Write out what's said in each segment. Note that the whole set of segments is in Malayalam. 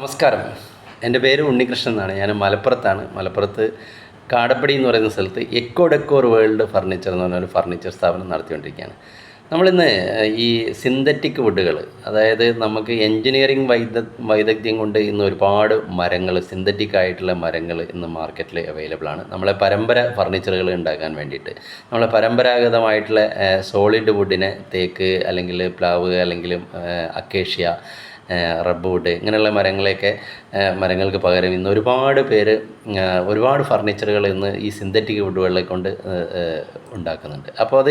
നമസ്കാരം. എൻ്റെ പേര് ഉണ്ണികൃഷ്ണൻ എന്നാണ്. ഞാൻ മലപ്പുറത്താണ്. മലപ്പുറത്ത് കാടപ്പടി എന്ന് പറയുന്ന സ്ഥലത്ത് എക്കോ ഡെക്കോർ വേൾഡ് ഫർണിച്ചർ എന്ന് പറഞ്ഞൊരു ഫർണിച്ചർ സ്ഥാപനം നടത്തിക്കൊണ്ടിരിക്കുകയാണ്. നമ്മളിന്ന് ഈ സിന്തറ്റിക് വുഡുകൾ, അതായത് നമുക്ക് എൻജിനീയറിംഗ് വൈദഗ്ധ്യം കൊണ്ട് ഇന്ന് ഒരുപാട് മരങ്ങൾ, സിന്തറ്റിക് ആയിട്ടുള്ള മരങ്ങൾ ഇന്ന് മാർക്കറ്റിൽ അവൈലബിൾ ആണ്. നമ്മളെ പരമ്പര ഫർണിച്ചറുകൾ ഉണ്ടാക്കാൻ വേണ്ടിയിട്ട് നമ്മളെ പരമ്പരാഗതമായിട്ടുള്ള സോളിഡ് വുഡിനെ തേക്ക് അല്ലെങ്കിൽ പ്ലാവ് അല്ലെങ്കിൽ അക്കേഷ്യ, റബ്ബ് വുഡ് ഇങ്ങനെയുള്ള മരങ്ങൾക്ക് പകരം ഇന്ന് ഒരുപാട് ഫർണിച്ചറുകൾ ഇന്ന് ഈ സിന്തറ്റിക് വുഡുകളെ കൊണ്ട് ഉണ്ടാക്കുന്നുണ്ട്. അപ്പോൾ അത്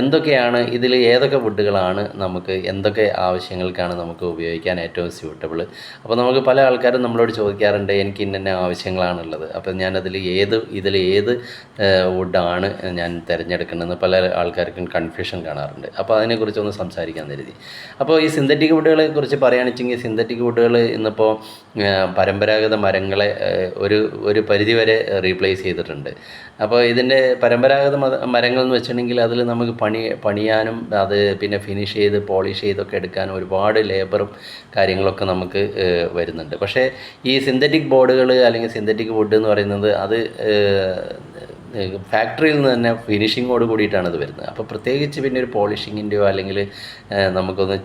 എന്തൊക്കെയാണ്, ഇതിൽ ഏതൊക്കെ വുഡുകളാണ് നമുക്ക് എന്തൊക്കെ ആവശ്യങ്ങൾക്കാണ് നമുക്ക് ഉപയോഗിക്കാൻ ഏറ്റവും സ്യൂട്ടബിൾ. അപ്പോൾ നമുക്ക് പല ആൾക്കാരും നമ്മളോട് ചോദിക്കാറുണ്ട്, എനിക്ക് ഇന്ന ആവശ്യങ്ങളാണുള്ളത്, അപ്പോൾ ഞാനതിൽ ഏത് വുഡാണ് ഞാൻ തിരഞ്ഞെടുക്കേണ്ടതെന്ന് പല ആൾക്കാർക്കും കൺഫ്യൂഷൻ കാണാറുണ്ട്. അപ്പോൾ അതിനെക്കുറിച്ചൊന്ന് സംസാരിക്കാൻ കരുതി. അപ്പോൾ ഈ സിന്തറ്റിക് വുഡുകളെ കുറിച്ച് പറയുകയാണെന്ന് വെച്ചെങ്കിൽ, സിന്തറ്റിക് വുഡുകൾ ഇന്നിപ്പോൾ പരമ്പരാഗത മരങ്ങളെ ഒരു പരിധിവരെ റീപ്ലേസ് ചെയ്തിട്ടുണ്ട്. അപ്പോൾ ഇതിൻ്റെ പരമ്പരാഗത മരങ്ങൾ എന്ന് വെച്ചിട്ടുണ്ടെങ്കിൽ അതിൽ നമുക്ക് പണിയാനും അത് പിന്നെ ഫിനിഷ് ചെയ്ത് പോളിഷ് ചെയ്തൊക്കെ എടുക്കാനും ഒരുപാട് ലേബറും കാര്യങ്ങളൊക്കെ നമുക്ക് വരുന്നുണ്ട്. പക്ഷേ ഈ സിന്തറ്റിക് ബോർഡുകൾ അല്ലെങ്കിൽ സിന്തറ്റിക് വുഡ് എന്ന് പറയുന്നത് അത് ഫാക്ടറിയിൽ നിന്ന് തന്നെ ഫിനിഷിങ്ങോട് കൂടിയിട്ടാണ് ഇത് വരുന്നത്. അപ്പോൾ പ്രത്യേകിച്ച് പിന്നെ ഒരു പോളിഷിങ്ങിൻ്റെയോ അല്ലെങ്കിൽ നമുക്കൊന്ന്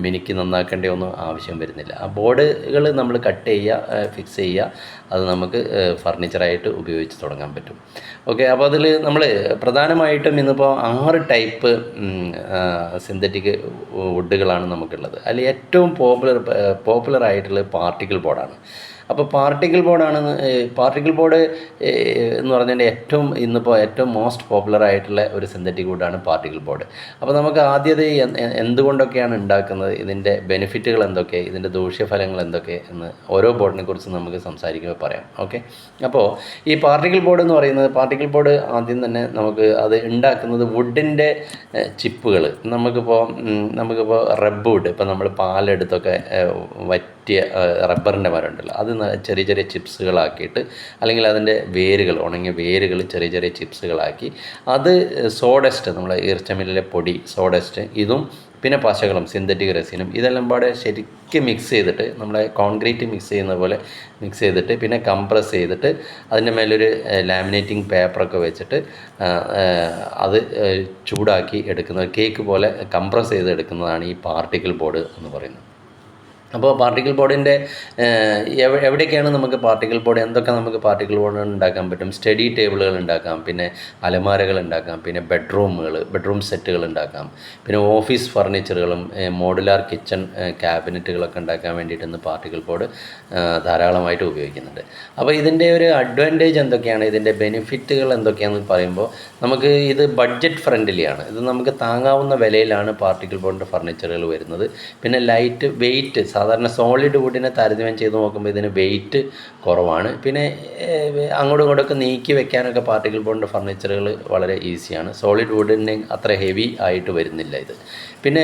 മിനുക്കി നന്നാക്കേണ്ടയോ ഒന്നും ആവശ്യം വരുന്നില്ല. ആ ബോർഡുകൾ നമ്മൾ കട്ട് ചെയ്യുക, ഫിക്സ് ചെയ്യുക, അത് നമുക്ക് ഫർണിച്ചറായിട്ട് ഉപയോഗിച്ച് തുടങ്ങാൻ പറ്റും. ഓക്കെ. അപ്പോൾ അതിൽ നമ്മൾ പ്രധാനമായിട്ടും ഇന്നിപ്പോൾ 6 ടൈപ്പ് സിന്തറ്റിക് വുഡുകളാണ് നമുക്കുള്ളത്. അതിൽ ഏറ്റവും പോപ്പുലർ ആയിട്ടുള്ളത് പാർട്ടിക്കിൾ ബോർഡാണ്. അപ്പോൾ പാർട്ടിക്കിൾ ബോർഡ് എന്ന് പറഞ്ഞാൽ ഇന്നിപ്പോൾ ഏറ്റവും മോസ്റ്റ് പോപ്പുലർ ആയിട്ടുള്ള ഒരു സിന്തറ്റിക് വുഡാണ് പാർട്ടിക്കിൾ ബോർഡ്. അപ്പോൾ നമുക്ക് ആദ്യം എന്തുകൊണ്ടൊക്കെയാണ് ഉണ്ടാക്കുന്നത്, ഇതിൻ്റെ ബെനിഫിറ്റുകൾ എന്തൊക്കെ, ഇതിൻ്റെ ദൂഷ്യഫലങ്ങൾ എന്തൊക്കെ എന്ന് ഓരോ ബോർഡിനെ കുറിച്ച് നമുക്ക് സംസാരിക്കുമ്പോൾ പറയാം. ഓക്കെ. അപ്പോൾ ഈ പാർട്ടിക്കിൾ ബോർഡ് എന്ന് പറയുന്നത്, പാർട്ടിക്കിൾ ബോർഡ് ആദ്യം തന്നെ നമുക്ക് അത് ഉണ്ടാക്കുന്നത് വുഡിൻ്റെ ചിപ്പുകൾ, നമുക്കിപ്പോൾ റബ്ബ് വുഡ്, ഇപ്പോൾ നമ്മൾ പാലെടുത്തൊക്കെ വറ്റിയ റബ്ബറിൻ്റെ മരമുണ്ടല്ലോ, അത് ചെറിയ ചെറിയ ചിപ്സുകളാക്കിയിട്ട് അല്ലെങ്കിൽ അതിൻ്റെ ഉണങ്ങിയ വേരുകൾ ചെറിയ ചെറിയ ചിപ്സുകളാക്കി അത് സോഡസ്റ്റ്, നമ്മളെ ഈർച്ചമില്ലിലെ പൊടി സോഡസ്റ്റ്, ഇതും പിന്നെ പശകളും സിന്തറ്റിക് റെസിനും ഇതെല്ലാം പാടെ ശരിക്കും മിക്സ് ചെയ്തിട്ട്, നമ്മളെ കോൺക്രീറ്റ് മിക്സ് ചെയ്യുന്ന പോലെ മിക്സ് ചെയ്തിട്ട് പിന്നെ കംപ്രസ് ചെയ്തിട്ട് അതിൻ്റെ മേലൊരു ലാമിനേറ്റിംഗ് പേപ്പറൊക്കെ വെച്ചിട്ട് അത് ചൂടാക്കി എടുക്കുന്നത്, കേക്ക് പോലെ കംപ്രസ് ചെയ്ത് എടുക്കുന്നതാണ് ഈ പാർട്ടിക്കിൾ ബോർഡ് എന്ന് പറയുന്നത്. അപ്പോൾ പാർട്ടിക്കിൾ ബോർഡിൻ്റെ എവിടെയൊക്കെയാണ് നമുക്ക് എന്തൊക്കെ നമുക്ക് പാർട്ടിക്കിൾ ബോർഡ് ഉണ്ടാക്കാൻ പറ്റും? സ്റ്റഡി ടേബിളുകൾ ഉണ്ടാക്കാം, പിന്നെ അലമാരകൾ ഉണ്ടാക്കാം, പിന്നെ ബെഡ്റൂം സെറ്റുകൾ ഉണ്ടാക്കാം, പിന്നെ ഓഫീസ് ഫർണിച്ചറുകളും മോഡുലാർ കിച്ചൺ ക്യാബിനറ്റുകളൊക്കെ ഉണ്ടാക്കാൻ വേണ്ടിയിട്ട് ഇന്ന് പാർട്ടിക്കിൾ ബോർഡ് ധാരാളമായിട്ട് ഉപയോഗിക്കുന്നുണ്ട്. അപ്പോൾ ഇതിൻ്റെ ഒരു അഡ്വാൻറ്റേജ് എന്തൊക്കെയാണ്, ഇതിൻ്റെ ബെനിഫിറ്റുകൾ എന്തൊക്കെയാണെന്ന് പറയുമ്പോൾ, നമുക്ക് ഇത് ബഡ്ജറ്റ് ഫ്രണ്ട്ലിയാണ്. ഇത് നമുക്ക് താങ്ങാവുന്ന വിലയിലാണ് പാർട്ടിക്കിൾ ബോർഡിൻ്റെ ഫർണിച്ചറുകൾ വരുന്നത്. പിന്നെ വെയിറ്റ് സാധാരണ സോളിഡ് വുഡിനെ താരതമ്യം ചെയ്ത് നോക്കുമ്പോൾ ഇതിന് വെയിറ്റ് കുറവാണ്. പിന്നെ അങ്ങോട്ടും ഇങ്ങോട്ടൊക്കെ നീക്കി വെക്കാനൊക്കെ പാർട്ടിക്കിൾ ബോർഡിൻ്റെ ഫർണിച്ചറുകൾ വളരെ ഈസിയാണ്. സോളിഡ് വുഡിന് അത്ര ഹെവി ആയിട്ട് വരുന്നില്ല ഇത്. പിന്നെ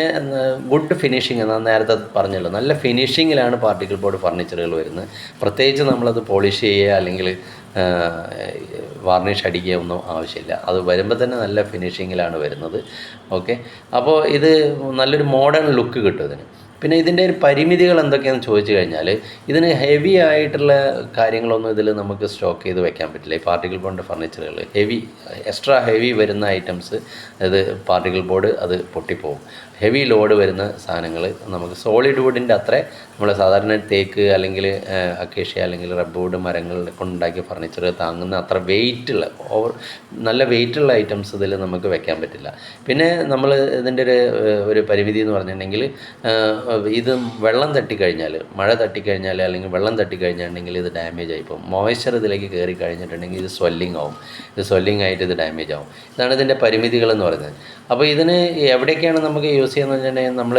ഗുഡ് ഫിനിഷിങ്, ഞാൻ നേരത്തെ പറഞ്ഞല്ലോ, നല്ല ഫിനിഷിങ്ങിലാണ് പാർട്ടിക്കിൾ ബോർഡ് ഫർണിച്ചറുകൾ വരുന്നത്. പ്രത്യേകിച്ച് നമ്മളത് പോളിഷ് ചെയ്യുക അല്ലെങ്കിൽ വാർണിഷ് അടിക്കുക ഒന്നും ആവശ്യമില്ല. അത് വരുമ്പോൾ തന്നെ നല്ല ഫിനിഷിങ്ങിലാണ് വരുന്നത്. ഓക്കെ. അപ്പോൾ ഇത് നല്ലൊരു മോഡേൺ ലുക്ക് കിട്ടും ഇതിന്. പിന്നെ ഇതിൻ്റെ ഒരു പരിമിതികൾ എന്തൊക്കെയാണെന്ന് ചോദിച്ചു കഴിഞ്ഞാൽ, ഇതിന് ഹെവി ആയിട്ടുള്ള കാര്യങ്ങളൊന്നും ഇതിൽ നമുക്ക് സ്റ്റോക്ക് ചെയ്ത് വെക്കാൻ പറ്റില്ല. ഈ പാർട്ടിക്കിൾ ബോർഡിൻ്റെ ഫർണിച്ചറുകൾ എക്സ്ട്രാ ഹെവി വരുന്ന ഐറ്റംസ്, അത് പാർട്ടിക്കിൾ ബോർഡ് അത് പൊട്ടിപ്പോവും. ഹെവി ലോഡ് വരുന്ന സാധനങ്ങൾ നമുക്ക് സോളിഡ് വുഡിൻ്റെ അത്ര നമ്മൾ സാധാരണ തേക്ക് അല്ലെങ്കിൽ അക്കേഷ്യ അല്ലെങ്കിൽ റബ്ബ് വുഡ് മരങ്ങൾ കൊണ്ടുണ്ടാക്കിയ ഫർണിച്ചർ താങ്ങുന്ന അത്ര നല്ല വെയിറ്റുള്ള ഐറ്റംസ് ഇതിൽ നമുക്ക് വെക്കാൻ പറ്റില്ല. പിന്നെ നമ്മൾ ഇതിൻ്റെ ഒരു പരിമിതി എന്ന് പറഞ്ഞിട്ടുണ്ടെങ്കിൽ, ഇത് വെള്ളം തട്ടിക്കഴിഞ്ഞാൽ, മഴ തട്ടിക്കഴിഞ്ഞാൽ അല്ലെങ്കിൽ വെള്ളം തട്ടിക്കഴിഞ്ഞിട്ടുണ്ടെങ്കിൽ ഇത് ഡാമേജ് ആയിപ്പോവും. മോയ്സ്ചർ ഇതിലേക്ക് കയറി കഴിഞ്ഞിട്ടുണ്ടെങ്കിൽ ഇത് സ്വെല്ലിംഗ് ആയിട്ട് ഇത് ഡാമേജ് ആവും. ഇതാണ് ഇതിൻ്റെ പരിമിതികളെന്ന് പറയുന്നത്. അപ്പോൾ ഇതിന് എവിടെയൊക്കെയാണ് നമുക്ക് യൂസ് ചെയ്യുന്നത് വെച്ചിട്ടുണ്ടെങ്കിൽ, നമ്മൾ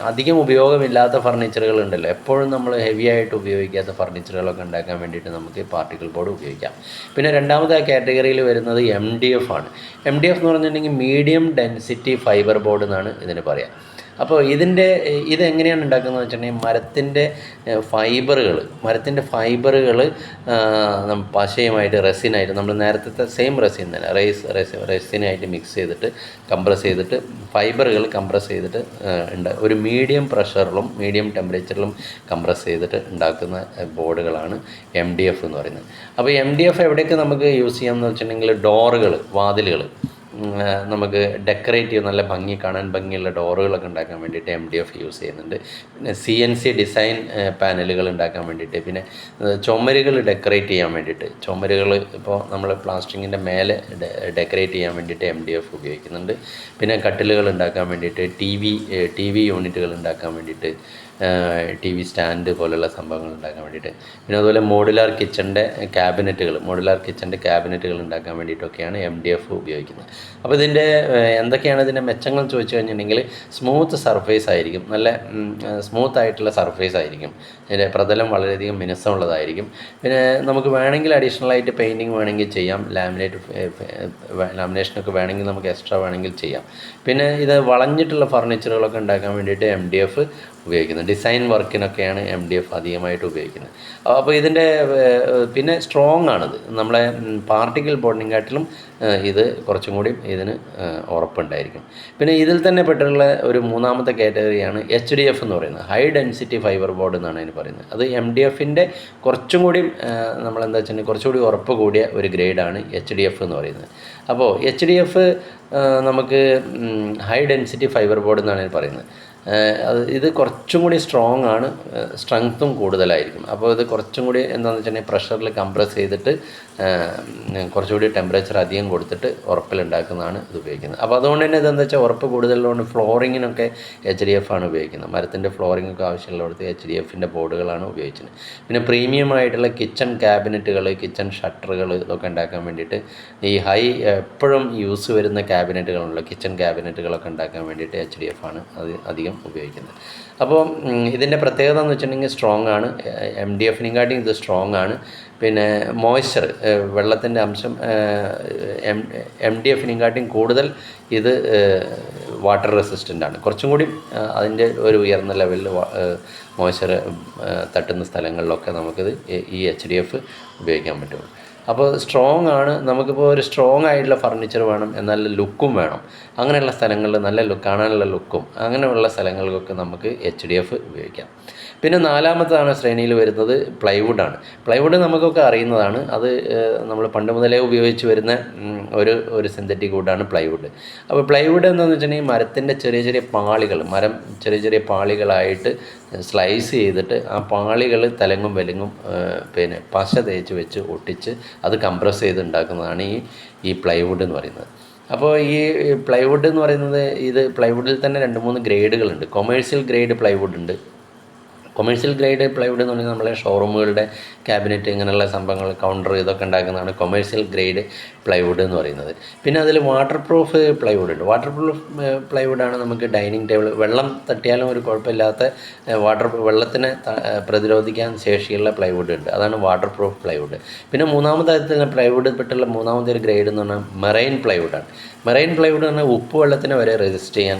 അധികം ഉപയോഗമില്ലാത്ത ഫർണിച്ചറുകൾ ഉണ്ടല്ലോ, എപ്പോഴും നമ്മൾ ഹെവി ആയിട്ട് ഉപയോഗിക്കാത്ത ഫർണിച്ചറുകളൊക്കെ ഉണ്ടാക്കാൻ വേണ്ടിയിട്ട് നമുക്ക് പാർട്ടിക്കിൾ ബോർഡ് ഉപയോഗിക്കാം. പിന്നെ രണ്ടാമത്തെ കാറ്റഗറിയിൽ വരുന്നത് MDF ആണ്. MDF എന്ന് പറഞ്ഞിട്ടുണ്ടെങ്കിൽ മീഡിയം ഡെൻസിറ്റി ഫൈബർ ബോർഡ് എന്നാണ് ഇതിന് പറയുക. അപ്പോൾ ഇതെങ്ങനെയാണ് ഉണ്ടാക്കുന്നത് വെച്ചിട്ടുണ്ടെങ്കിൽ മരത്തിൻ്റെ ഫൈബറുകൾ പശയുമായിട്ട് റെസിനായിട്ട് നമ്മൾ നേരത്തെ സെയിം റെസിൻ തന്നെ റെസിനായിട്ട് മിക്സ് ചെയ്തിട്ട് കംപ്രസ് ചെയ്തിട്ട് ഫൈബറുകൾ കംപ്രസ് ചെയ്തിട്ട് ഒരു മീഡിയം പ്രഷറിലും മീഡിയം ടെമ്പറേച്ചറിലും കംപ്രസ് ചെയ്തിട്ട് ഉണ്ടാക്കുന്ന ബോർഡുകളാണ് MDF എന്ന് പറയുന്നത്. അപ്പോൾ MDF എവിടെയൊക്കെ നമുക്ക് യൂസ് ചെയ്യാമെന്ന് വെച്ചിട്ടുണ്ടെങ്കിൽ ഡോറുകൾ, വാതിലുകൾ നമുക്ക് ഡെക്കറേറ്റ് ചെയ്ത് നല്ല കാണാൻ ഭംഗിയുള്ള ഡോറുകളൊക്കെ ഉണ്ടാക്കാൻ വേണ്ടിയിട്ട് MDF യൂസ് ചെയ്യുന്നുണ്ട്. പിന്നെ CNC ഡിസൈൻ പാനലുകൾ ഉണ്ടാക്കാൻ വേണ്ടിയിട്ട്, പിന്നെ ചുമരുകൾ ഡെക്കറേറ്റ് ചെയ്യാൻ വേണ്ടിയിട്ട്, ചുമരുകൾ ഇപ്പോൾ നമ്മൾ പ്ലാസ്റ്റിക്കിൻ്റെ മേലെ ഡെക്കറേറ്റ് ചെയ്യാൻ വേണ്ടിയിട്ട് MDF ഉപയോഗിക്കുന്നുണ്ട്. പിന്നെ കട്ടിലുകൾ ഉണ്ടാക്കാൻ വേണ്ടിയിട്ട്, TV യൂണിറ്റുകൾ ഉണ്ടാക്കാൻ വേണ്ടിയിട്ട്, TV സ്റ്റാൻഡ് പോലുള്ള സംഭവങ്ങൾ ഉണ്ടാക്കാൻ വേണ്ടിയിട്ട്, പിന്നെ അതുപോലെ മോഡുലാർ കിച്ചൻ്റെ ക്യാബിനറ്റുകൾ ഉണ്ടാക്കാൻ വേണ്ടിയിട്ടൊക്കെയാണ് MDF ഉപയോഗിക്കുന്നത്. അപ്പോൾ ഇതിൻ്റെ എന്തൊക്കെയാണ് ഇതിൻ്റെ മെച്ചങ്ങൾ ചോദിച്ചു കഴിഞ്ഞിട്ടുണ്ടെങ്കിൽ സ്മൂത്ത് സർഫേസ് ആയിരിക്കും, നല്ല സ്മൂത്ത് ആയിട്ടുള്ള സർഫേസ് ആയിരിക്കും, ഇതിൻ്റെ പ്രതലം വളരെയധികം മിനുസമുള്ളതായിരിക്കും. പിന്നെ നമുക്ക് വേണമെങ്കിൽ അഡീഷണലായിട്ട് പെയിൻറ്റിങ് വേണമെങ്കിൽ ചെയ്യാം, ലാമിനേഷനൊക്കെ വേണമെങ്കിൽ നമുക്ക് എക്സ്ട്രാ വേണമെങ്കിൽ ചെയ്യാം. പിന്നെ ഇത് വളഞ്ഞിട്ടുള്ള ഫർണിച്ചറുകളൊക്കെ ഉണ്ടാക്കാൻ വേണ്ടിയിട്ട് MDF ഉപയോഗിക്കുന്നത്. ഡിസൈൻ വർക്കിനൊക്കെയാണ് MDF അധികമായിട്ട് ഉപയോഗിക്കുന്നത്. അപ്പോൾ ഇതിൻ്റെ പിന്നെ സ്ട്രോങ് ആണിത്, നമ്മളെ പാർട്ടിക്കിൾ ബോർഡിനെക്കാട്ടിലും ഇത് കുറച്ചും കൂടി ഇതിന് ഉറപ്പുണ്ടായിരിക്കും. പിന്നെ ഇതിൽ തന്നെ പെട്ടിട്ടുള്ള ഒരു മൂന്നാമത്തെ കാറ്റഗറിയാണ് HDF എന്ന് പറയുന്നത്, ഹൈ ഡെൻസിറ്റി ഫൈബർ ബോർഡ് എന്നാണ് അതിന് പറയുന്നത്. അത് MDFൻ്റെ കുറച്ചും കൂടി നമ്മളെന്താ വെച്ചിട്ടുണ്ടെങ്കിൽ കുറച്ചുകൂടി ഉറപ്പ് കൂടിയ ഒരു ഗ്രേഡാണ് HDF എന്ന് പറയുന്നത്. അപ്പോൾ HDF നമുക്ക് ഹൈ ഡെൻസിറ്റി ഫൈബർ ബോർഡ് എന്നാണ് ഇതിന് പറയുന്നത്. ഇത് കുറച്ചും കൂടി സ്ട്രോങ് ആണ്, സ്ട്രെങ്ത്തും കൂടുതലായിരിക്കും. അപ്പോൾ ഇത് കുറച്ചും കൂടി എന്താണെന്ന് വെച്ചിട്ടുണ്ടെങ്കിൽ പ്രഷറിൽ കംപ്രസ് ചെയ്തിട്ട് കുറച്ചുകൂടി ടെമ്പറേച്ചർ അധികം കൊടുത്തിട്ട് ഉറപ്പിലുണ്ടാക്കുന്നതാണ് ഇത് ഉപയോഗിക്കുന്നത്. അപ്പോൾ അതുകൊണ്ട് തന്നെ ഇതെന്താ വെച്ചാൽ ഉറപ്പ് കൂടുതലുള്ളതുകൊണ്ട് ഫ്ലോറിങ്ങിനൊക്കെ HDF ആണ് ഉപയോഗിക്കുന്നത്. മരത്തിൻ്റെ ഫ്ലോറിങ്ങൊക്കെ ആവശ്യമുള്ളിടത്ത് HDFൻ്റെ ബോർഡുകളാണ് ഉപയോഗിച്ചത്. പിന്നെ പ്രീമിയം ആയിട്ടുള്ള കിച്ചൺ ക്യാബിനറ്റുകൾ, കിച്ചൺ ഷട്ടറുകൾ ഇതൊക്കെ ഉണ്ടാക്കാൻ വേണ്ടിയിട്ട് ഈ എപ്പോഴും യൂസ് വരുന്ന ക്യാബിനറ്റുകളുള്ള കിച്ചൺ ക്യാബിനറ്റുകളൊക്കെ ഉണ്ടാക്കാൻ വേണ്ടിയിട്ട് HDF ആണ് അത് അധികം ഉപയോഗിക്കുന്നത്. അപ്പോൾ ഇതിൻ്റെ പ്രത്യേകത എന്ന് വെച്ചിട്ടുണ്ടെങ്കിൽ സ്ട്രോങ് ആണ്, MDFനെക്കാട്ടിയും ഇത് സ്ട്രോങ് ആണ്. പിന്നെ മോയ്സ്ചർ, വെള്ളത്തിൻ്റെ അംശം MDFനെക്കാട്ടിയും കൂടുതൽ ഇത് വാട്ടർ റെസിസ്റ്റൻ്റ് ആണ്. കുറച്ചും കൂടി അതിൻ്റെ ഒരു ഉയർന്ന ലെവലിൽ മോയ്സ്ചർ തട്ടുന്ന സ്ഥലങ്ങളിലൊക്കെ നമുക്കിത് ഈ HDF ഉപയോഗിക്കാൻ പറ്റുള്ളൂ. അപ്പോൾ സ്ട്രോങ് ആണ്. നമുക്കിപ്പോൾ ഒരു സ്ട്രോങ് ആയിട്ടുള്ള ഫർണിച്ചർ വേണം, എന്നാൽ ലുക്കും വേണം. അങ്ങനെയുള്ള സ്ഥലങ്ങളിൽ നല്ല കാണാനുള്ള ലുക്കും അങ്ങനെയുള്ള സ്ഥലങ്ങൾക്കൊക്കെ നമുക്ക് HDF ഉപയോഗിക്കാം. പിന്നെ നാലാമതാണ് ശ്രേണിയിൽ വരുന്നത് പ്ലൈവുഡാണ്. പ്ലൈവുഡ് നമുക്കൊക്കെ അറിയുന്നതാണ്, അത് നമ്മൾ പണ്ട് മുതലേ ഉപയോഗിച്ച് വരുന്ന ഒരു സിന്തറ്റിക് വുഡാണ് പ്ലൈവുഡ്. അപ്പോൾ പ്ലൈവുഡ് എന്താണെന്ന് വെച്ചിട്ടുണ്ടെങ്കിൽ മരത്തിൻ്റെ ചെറിയ ചെറിയ പാളികളായിട്ട് സ്ലൈസ് ചെയ്തിട്ട് ആ പാളികൾ തലങ്ങും വെലുങ്ങും പിന്നെ പശ തേച്ച് വെച്ച് ഒട്ടിച്ച് അത് കംപ്രസ് ചെയ്ത് ഉണ്ടാക്കുന്നതാണ് ഈ പ്ലൈവുഡ് എന്ന് പറയുന്നത്. അപ്പോൾ ഈ പ്ലൈവുഡ് എന്ന് പറയുന്നത് പ്ലൈവുഡിൽ തന്നെ 2-3 ഗ്രേഡുകളുണ്ട്. കൊമേഴ്സ്യൽ ഗ്രേഡ് പ്ലൈവുഡ് ഉണ്ട്. കൊമേഴ്സ്യൽ ഗ്രേഡ് പ്ലൈവുഡ് എന്ന് പറഞ്ഞാൽ നമ്മളെ ഷോറൂമുകളുടെ ക്യാബിനറ്റ് ഇങ്ങനെയുള്ള സംഭവങ്ങൾ, കൗണ്ടർ ഇതൊക്കെ ഉണ്ടാക്കുന്നതാണ് കൊമേഴ്സ്യൽ ഗ്രേഡ് പ്ലൈവുഡ് എന്ന് പറയുന്നത്. പിന്നെ അതിൽ വാട്ടർ പ്രൂഫ് പ്ലൈവുഡ് ഉണ്ട്. വാട്ടർ പ്രൂഫ് പ്ലൈവുഡാണ് നമുക്ക് ഡൈനിങ് ടേബിൾ, വെള്ളം തട്ടിയാലും ഒരു കുഴപ്പമില്ലാത്ത വെള്ളത്തിനെ പ്രതിരോധിക്കാൻ ശേഷിയുള്ള പ്ലൈവുഡ് ഉണ്ട്, അതാണ് വാട്ടർ പ്രൂഫ് പ്ലൈവുഡ്. പിന്നെ മൂന്നാമത്തെ തരത്തിൽ പ്ലൈവുഡ് പെട്ടുള്ള മൂന്നാമത്തെ ഒരു ഗ്രേഡ് എന്ന് പറഞ്ഞാൽ മെറൈൻ പ്ലൈവുഡാണ്. മെറൈൻ പ്ലൈവുഡ് എന്ന് പറഞ്ഞാൽ ഉപ്പ് വെള്ളത്തിനെ വരെ റെസിസ്റ്റ് ചെയ്യാൻ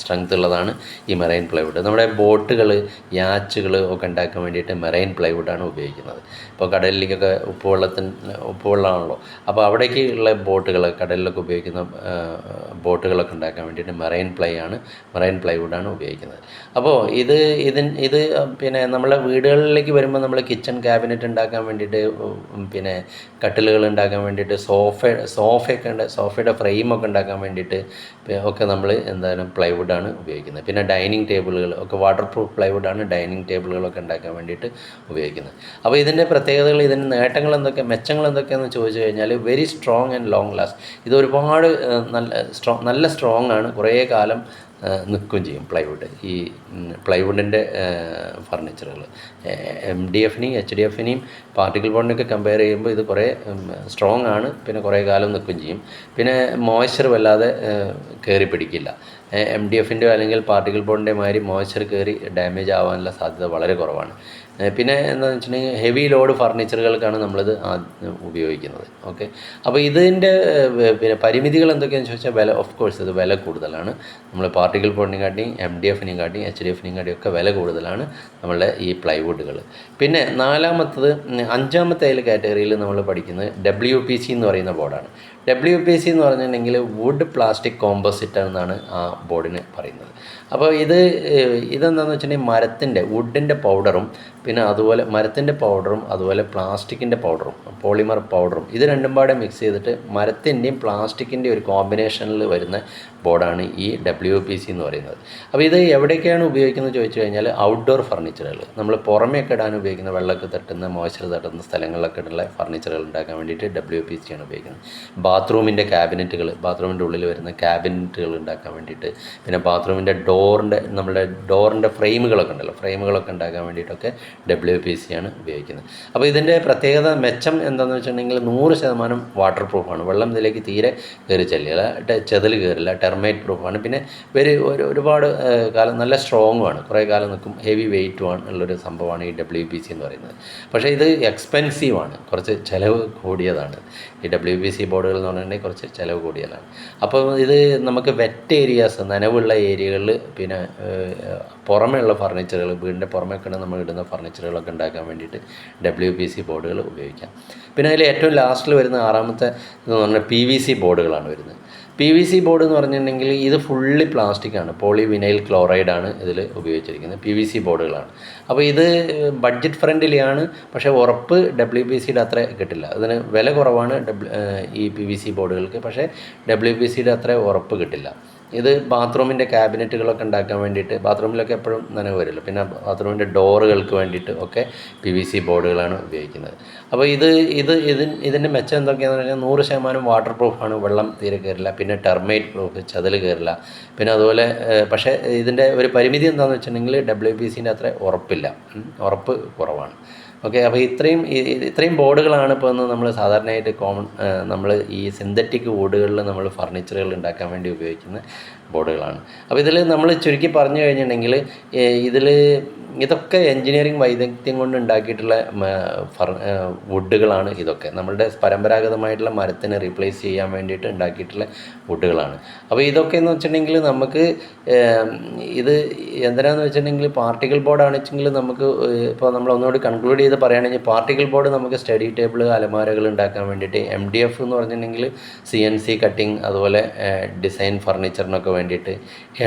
സ്ട്രെങ്ത് ഉള്ളതാണ് ഈ മെറൈൻ പ്ലൈവുഡ്. നമ്മുടെ ബോട്ടുകൾ, യാച്ചുകൾ ഒക്കെ ഉണ്ടാക്കാൻ വേണ്ടിയിട്ട് മെറൈൻ പ്ലൈവുഡാണ് ഉപയോഗിക്കുന്നത്. ഇപ്പോൾ കടലിലേക്കൊക്കെ ഉപ്പുവെള്ളമാണല്ലോ, അപ്പോൾ അവിടേക്ക് ഉള്ള ബോട്ടുകൾ, കടലിലൊക്കെ ഉപയോഗിക്കുന്ന ബോട്ടുകളൊക്കെ ഉണ്ടാക്കാൻ വേണ്ടിയിട്ട് മെറൈൻ പ്ലൈവുഡാണ് ഉപയോഗിക്കുന്നത്. അപ്പോൾ ഇത് പിന്നെ നമ്മളെ വീടുകളിലേക്ക് വരുമ്പോൾ നമ്മൾ കിച്ചൺ ക്യാബിനറ്റ് ഉണ്ടാക്കാൻ വേണ്ടിയിട്ട്, പിന്നെ കട്ടിലുകൾ ഉണ്ടാക്കാൻ വേണ്ടിയിട്ട്, സോഫയുടെ ഫ്രെയിമൊക്കെ ഉണ്ടാക്കാൻ വേണ്ടിയിട്ട് ഒക്കെ നമ്മൾ എന്തായാലും പ്ലൈവുഡാണ് ഉപയോഗിക്കുന്നത്. പിന്നെ ഡൈനിങ് ടേബിളുകൾ ഒക്കെ വാട്ടർ പ്രൂഫ് പ്ലൈവുഡാണ് ഡൈനിങ് ടേബിളുകളൊക്കെ ഉണ്ടാക്കാൻ വേണ്ടിയിട്ട് ഉപയോഗിക്കുന്നത്. അപ്പോൾ ഇതിൻ്റെ പ്രത്യേകതകൾ, ഇതിൻ്റെ നേട്ടങ്ങൾ എന്തൊക്കെ, മെച്ചങ്ങൾ എന്തൊക്കെയാണെന്ന് ചോദിച്ചു കഴിഞ്ഞാൽ very strong and long last. ഇത് ഒരുപാട് നല്ല സ്ട്രോങ് ആണ്, കുറേ കാലം നിൽക്കുകയും ചെയ്യും പ്ലൈവുഡ്. ഈ പ്ലൈവുഡിൻ്റെ ഫർണിച്ചറുകൾ MDFനെയും HDFനെയും പാർട്ടിക്കിൾ ബോർഡിനെയൊക്കെ കമ്പയർ ചെയ്യുമ്പോൾ ഇത് കുറേ സ്ട്രോങ് ആണ്, പിന്നെ കുറേ കാലം നിൽക്കുകയും ചെയ്യും. പിന്നെ മോയ്സ്ചർ വല്ലാതെ കയറി പിടിക്കില്ല. MDFൻ്റെ അല്ലെങ്കിൽ പാർട്ടിക്കിൾ ബോർഡിൻ്റെ മാതിരി മോയ്സ്ചർ കയറി ഡാമേജ് ആവാനുള്ള സാധ്യത വളരെ കുറവാണ്. പിന്നെ എന്താണെന്ന് വെച്ചിട്ടുണ്ടെങ്കിൽ ഹെവി ലോഡ് ഫർണിച്ചറുകൾക്കാണ് നമ്മളിത് ഉപയോഗിക്കുന്നത്. ഓക്കെ, അപ്പോൾ ഇതിൻ്റെ പിന്നെ പരിമിതികൾ എന്തൊക്കെയാണെന്ന് ചോദിച്ചാൽ വില, ഓഫ് കോഴ്സ് ഇത് വില കൂടുതലാണ്. നമ്മൾ പാർട്ടിക്കിൾ ബോർഡിനെയും കാട്ടിയും MDFനെയും കാട്ടിയും HDFനെയും കാട്ടിയും ഒക്കെ വില കൂടുതലാണ് നമ്മളുടെ ഈ പ്ലൈവുഡുകൾ. പിന്നെ അഞ്ചാമത്തെ കാറ്റഗറിയിൽ നമ്മൾ പഠിക്കുന്നത് WPC എന്ന് പറയുന്ന ബോർഡാണ്. WPC എന്ന് പറഞ്ഞിട്ടുണ്ടെങ്കിൽ വുഡ് പ്ലാസ്റ്റിക് കോമ്പോസിറ്റ് എന്നാണ് ആ ബോർഡിന് പറയുന്നത്. അപ്പോൾ ഇതെന്താണെന്ന് വെച്ചിട്ടുണ്ടെങ്കിൽ വുഡിൻ്റെ പൗഡറും പിന്നെ അതുപോലെ മരത്തിൻ്റെ പൗഡറും അതുപോലെ പ്ലാസ്റ്റിക്കിൻ്റെ പൗഡറും പോളിമർ പൗഡറും ഇത് രണ്ടും പാടെ മിക്സ് ചെയ്തിട്ട് മരത്തിൻ്റെയും പ്ലാസ്റ്റിക്കിൻ്റെയും ഒരു കോമ്പിനേഷനിൽ വരുന്ന ബോർഡാണ് ഈ WPC എന്ന് പറയുന്നത്. അപ്പോൾ ഇത് എവിടെയൊക്കെയാണ് ഉപയോഗിക്കുന്നത് ചോദിച്ചു കഴിഞ്ഞാൽ ഔട്ട്ഡോർ ഫർണിച്ചറുകൾ, നമ്മൾ പുറമേയൊക്കെ ഇടാൻ ഉപയോഗിക്കുന്ന വെള്ളമൊക്കെ തട്ടുന്ന മോയ്സ്ചർ തട്ടുന്ന സ്ഥലങ്ങളിലൊക്കെ ഉള്ള ഫർണിച്ചറുകൾ ഉണ്ടാക്കാൻ വേണ്ടിയിട്ട് WPC ആണ് ഉപയോഗിക്കുന്നത്. ബാത്റൂമിൻ്റെ ക്യാബിനറ്റുകൾ, ബാത്റൂമിൻ്റെ ഉള്ളിൽ വരുന്ന ക്യാബിനറ്റുകൾ ഉണ്ടാക്കാൻ വേണ്ടിയിട്ട്, പിന്നെ ബാത്റൂമിൻ്റെ നമ്മുടെ ഡോറിൻ്റെ ഫ്രെയിമുകളൊക്കെ ഉണ്ടല്ലോ, ഫ്രെയിമുകളൊക്കെ ഉണ്ടാക്കാൻ വേണ്ടിയിട്ടൊക്കെ WPC ആണ് ഉപയോഗിക്കുന്നത്. അപ്പോൾ ഇതിൻ്റെ പ്രത്യേകത മെച്ചം എന്താണെന്ന് വെച്ചിട്ടുണ്ടെങ്കിൽ 100% വാട്ടർ പ്രൂഫാണ്. വെള്ളം ഇതിലേക്ക് തീരെ കയറി ചെല്ലില്ല, ചെതൽ കയറില്ല, ടെർമൈറ്റ് പ്രൂഫാണ്. പിന്നെ ഒരുപാട് കാലം നല്ല സ്ട്രോങ്ങുമാണ്, കുറേ കാലം നിൽക്കും, ഹെവി വെയ്റ്റുമാണ് ഉള്ളൊരു സംഭവമാണ് ഈ WPC എന്ന് പറയുന്നത്. പക്ഷേ ഇത് എക്സ്പെൻസീവാണ്, കുറച്ച് ചിലവ് കൂടിയതാണ്. ഈ WPC ബോർഡുകൾ എന്ന് പറഞ്ഞിട്ടുണ്ടെങ്കിൽ കുറച്ച് ചിലവ് കൂടിയതാണ്. അപ്പോൾ ഇത് നമുക്ക് വെറ്റ് ഏരിയാസ്, നനവുള്ള ഏരിയകളിൽ, പിന്നെ പുറമെയുള്ള ഫർണിച്ചറുകൾ, വീടിൻ്റെ പുറമേക്ക് നമ്മൾ ഇടുന്ന ഫർണിച്ചറുകളൊക്കെ ഉണ്ടാക്കാൻ വേണ്ടിയിട്ട് WPC ബോർഡുകൾ ഉപയോഗിക്കാം. പിന്നെ അതിൽ ഏറ്റവും ലാസ്റ്റിൽ വരുന്ന ആറാമത്തെ എന്ന് പറഞ്ഞാൽ PVC ബോർഡുകളാണ് വരുന്നത്. PVC ബോർഡ് എന്ന് പറഞ്ഞിട്ടുണ്ടെങ്കിൽ ഇത് ഫുള്ളി പ്ലാസ്റ്റിക്കാണ്, പോളിവിനൈൽ ക്ലോറൈഡാണ് ഇതിൽ ഉപയോഗിച്ചിരിക്കുന്നത്, PVC ബോർഡുകളാണ്. അപ്പോൾ ഇത് ബഡ്ജറ്റ് ഫ്രണ്ട്ലിയാണ്, പക്ഷേ ഉറപ്പ് WPCയുടെ അത്ര കിട്ടില്ല. അതിന് വില കുറവാണ് ഈ PVC ബോർഡുകൾക്ക്, പക്ഷേ WPCയുടെ അത്ര ഉറപ്പ് കിട്ടില്ല. ഇത് ബാത്റൂമിൻ്റെ ക്യാബിനറ്റുകളൊക്കെ ഉണ്ടാക്കാൻ വേണ്ടിയിട്ട്, ബാത്റൂമിലൊക്കെ എപ്പോഴും നനവ് വരില്ല, പിന്നെ ബാത്റൂമിൻ്റെ ഡോറുകൾക്ക് വേണ്ടിയിട്ട് ഒക്കെ PVC ബോർഡുകളാണ് ഉപയോഗിക്കുന്നത്. അപ്പോൾ ഇതിൻ്റെ മെച്ചം എന്തൊക്കെയാണെന്ന് പറഞ്ഞാൽ 100% വാട്ടർ പ്രൂഫാണ്, വെള്ളം തീരെ കയറില്ല, പിന്നെ ടെർമൈറ്റ് പ്രൂഫ്, ചതൽ കയറില്ല. പിന്നെ അതുപോലെ പക്ഷേ ഇതിൻ്റെ ഒരു പരിമിതി എന്താണെന്ന് വെച്ചിട്ടുണ്ടെങ്കിൽ WPCൻ്റെ അത്ര ഉറപ്പ് കുറവാണ്. ഓക്കെ, അപ്പോൾ ഇത്രയും ബോർഡുകളാണ് ഇപ്പോൾ നമ്മൾ സാധാരണയായിട്ട് നമ്മൾ ഈ സിന്തറ്റിക് വുഡുകളിൽ നമ്മൾ ഫർണിച്ചറുകൾ ഉണ്ടാക്കാൻ വേണ്ടി ഉപയോഗിക്കുന്ന ബോർഡുകളാണ്. അപ്പോൾ ഇതിൽ നമ്മൾ ചുരുക്കി പറഞ്ഞു കഴിഞ്ഞിട്ടുണ്ടെങ്കിൽ ഇതൊക്കെ എൻജിനീയറിംഗ് വൈദഗ്ധ്യം കൊണ്ട് ഉണ്ടാക്കിയിട്ടുള്ള വുഡുകളാണ്. ഇതൊക്കെ നമ്മളുടെ പരമ്പരാഗതമായിട്ടുള്ള മരത്തിനെ റീപ്ലേസ് ചെയ്യാൻ വേണ്ടിയിട്ട് ഉണ്ടാക്കിയിട്ടുള്ള വുഡുകളാണ്. അപ്പോൾ ഇതൊക്കെ എന്ന് വെച്ചിട്ടുണ്ടെങ്കിൽ നമുക്ക് ഇത് എന്തിനാണെന്ന് വെച്ചിട്ടുണ്ടെങ്കിൽ പാർട്ടിക്കിൾ ബോർഡാണെന്ന് വെച്ചെങ്കിൽ നമുക്ക് ഇപ്പോൾ നമ്മൾ ഒന്നുകൂടി കൺക്ലൂഡ് ചെയ്ത് പറയുകയാണെങ്കിൽ പാർട്ടിക്കിൾ ബോർഡ് നമുക്ക് സ്റ്റഡി ടേബിൾ, അലമാരകൾ ഉണ്ടാക്കാൻ വേണ്ടിയിട്ട്, MDF എന്ന് പറഞ്ഞിട്ടുണ്ടെങ്കിൽ CNC കട്ടിങ്, അതുപോലെ ഡിസൈൻ ഫർണിച്ചറിനൊക്കെ വേണ്ടിയിട്ട്,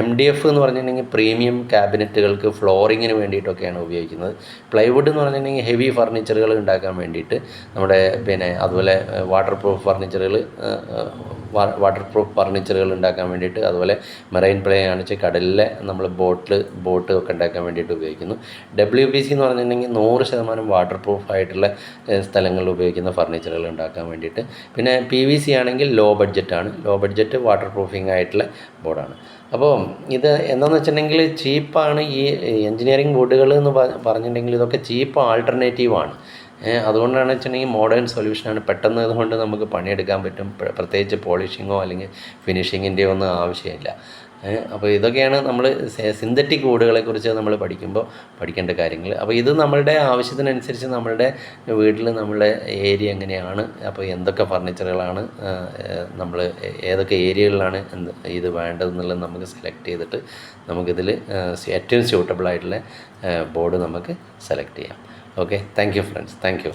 MDF എന്ന് പറഞ്ഞിട്ടുണ്ടെങ്കിൽ പ്രീമിയം ക്യാബിനറ്റുകൾക്ക്, ഫ്ലോറിങ്ങിന് വേണ്ടിയിട്ടൊക്കെയാണ് ഉപയോഗിക്കുന്നത്. പ്ലൈവുഡ് എന്ന് പറഞ്ഞിട്ടുണ്ടെങ്കിൽ ഹെവി ഫർണിച്ചറുകൾ ഉണ്ടാക്കാൻ വേണ്ടിയിട്ട്, നമ്മുടെ പിന്നെ അതുപോലെ വാട്ടർ പ്രൂഫ് ഫർണിച്ചറുകൾ ഉണ്ടാക്കാൻ വേണ്ടിയിട്ട്, അതുപോലെ മെറൈൻ പ്ലേ കാണിച്ച് കടലിലെ നമ്മൾ ബോട്ട് ഒക്കെ ഉണ്ടാക്കാൻ വേണ്ടിയിട്ട് ഉപയോഗിക്കുന്നു. WPC എന്ന് പറഞ്ഞിട്ടുണ്ടെങ്കിൽ 100% വാട്ടർ പ്രൂഫ് ആയിട്ടുള്ള സ്ഥലങ്ങളിൽ ഉപയോഗിക്കുന്ന ഫർണിച്ചറുകൾ ഉണ്ടാക്കാൻ വേണ്ടിയിട്ട്. പിന്നെ PVC ആണെങ്കിൽ ലോ ബഡ്ജറ്റ് വാട്ടർ പ്രൂഫിംഗ് ആയിട്ടുള്ള ബോർഡാണ്. അപ്പോൾ ഇത് എന്താണെന്ന് വെച്ചിട്ടുണ്ടെങ്കിൽ ചീപ്പാണ്. ഈ എൻജിനീയറിംഗ് വുഡുകൾ എന്ന് പറഞ്ഞിട്ടുണ്ടെങ്കിൽ ഇതൊക്കെ ചീപ്പ് ആൾട്ടർനേറ്റീവാണ്. അതുകൊണ്ടാണ് വെച്ചിട്ടുണ്ടെങ്കിൽ മോഡേൺ സൊല്യൂഷനാണ്. പെട്ടെന്ന് അതുകൊണ്ട് നമുക്ക് പണിയെടുക്കാൻ പറ്റും. പ്രത്യേകിച്ച് പോളിഷിങ്ങോ അല്ലെങ്കിൽ ഫിനിഷിങ്ങിൻ്റെയോ ഒന്നും ആവശ്യമില്ല. അപ്പോൾ ഇതൊക്കെയാണ് നമ്മൾ സിന്തറ്റിക് വുഡുകളെക്കുറിച്ച് നമ്മൾ പഠിക്കേണ്ട കാര്യങ്ങൾ. അപ്പോൾ ഇത് നമ്മളുടെ ആവശ്യത്തിനനുസരിച്ച് നമ്മളുടെ വീട്ടിൽ നമ്മളുടെ ഏരിയ എങ്ങനെയാണ്, അപ്പോൾ എന്തൊക്കെ ഫർണിച്ചറുകളാണ് നമ്മൾ ഏതൊക്കെ ഏരിയകളിലാണ് ഇത് വേണ്ടതെന്നുള്ളത് നമുക്ക് സെലക്ട് ചെയ്തിട്ട് നമുക്കിതിൽ ഏറ്റവും സ്യൂട്ടബിൾ ആയിട്ടുള്ള ബോർഡ് നമുക്ക് സെലക്ട് ചെയ്യാം. Okay, thank you friends, thank you.